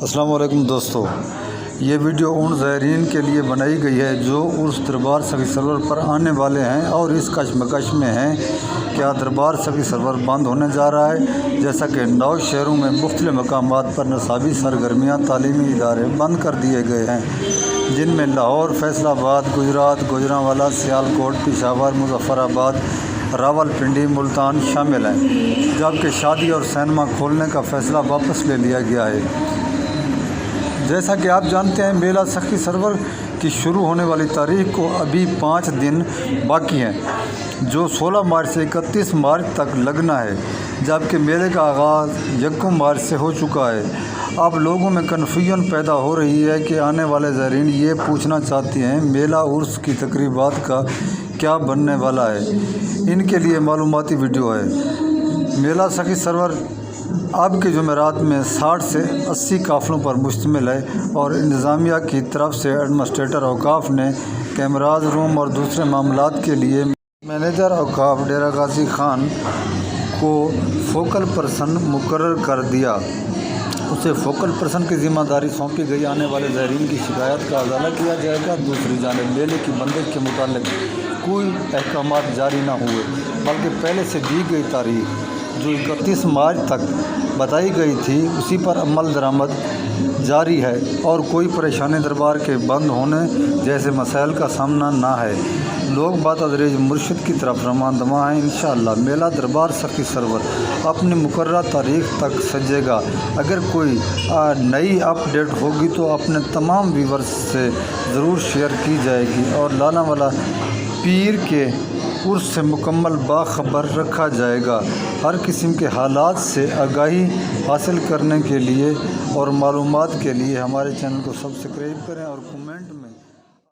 السلام علیکم دوستو، یہ ویڈیو ان زائرین کے لیے بنائی گئی ہے جو عرس دربار سخی سرور پر آنے والے ہیں اور اس کشمکش میں ہیں کیا دربار سخی سرور بند ہونے جا رہا ہے، جیسا کہ 9 شہروں میں مختلف مقامات پر نصابی سرگرمیاں تعلیمی ادارے بند کر دیے گئے ہیں، جن میں لاہور، فیصل آباد، گجرات، گوجرانوالہ، سیالکوٹ، پشاور، مظفر آباد، راولپنڈی، ملتان شامل ہیں، جبکہ شادی اور سینما کھولنے کا فیصلہ واپس لے لیا گیا ہے۔ جیسا کہ آپ جانتے ہیں، میلہ سخی سرور کی شروع ہونے والی تاریخ کو ابھی 5 دن باقی ہیں، جو 16 مارچ سے 31 مارچ تک لگنا ہے، جبکہ میلے کا آغاز 1 مارچ سے ہو چکا ہے۔ اب لوگوں میں کنفیوژن پیدا ہو رہی ہے کہ آنے والے زائرین یہ پوچھنا چاہتے ہیں میلہ عرس کی تقریبات کا کیا بننے والا ہے۔ ان کے لیے معلوماتی ویڈیو ہے۔ میلہ سخی سرور اب کے جمعرات میں 60 سے 80 قافلوں پر مشتمل ہے اور انتظامیہ کی طرف سے ایڈمنسٹریٹر اوقاف نے کیمراز روم اور دوسرے معاملات کے لیے مینیجر اوقاف ڈیرہ غازی خان کو فوکل پرسن مقرر کر دیا۔ اسے فوکل پرسن کی ذمہ داری سونپی گئی۔ آنے والے زائرین کی شکایات کا ازالہ کیا جائے گا۔ دوسری جانب میلے کی بندش کے متعلق کوئی احکامات جاری نہ ہوئے، بلکہ پہلے سے دی گئی تاریخ جو 31 مارچ تک بتائی گئی تھی اسی پر عمل درآمد جاری ہے اور کوئی پریشانی دربار کے بند ہونے جیسے مسائل کا سامنا نہ ہے۔ لوگ بتدریج مرشد کی طرف رواں دواں ہیں۔ انشاءاللہ میلہ دربار سخی سرور اپنی مقررہ تاریخ تک سجے گا۔ اگر کوئی نئی اپ ڈیٹ ہوگی تو اپنے تمام ویورز سے ضرور شیئر کی جائے گی اور لانا والا پیر کے عرس سے مکمل باخبر رکھا جائے گا۔ ہر قسم کے حالات سے آگاہی حاصل کرنے کے لیے اور معلومات کے لیے ہمارے چینل کو سبسکرائب کریں اور کومنٹ میں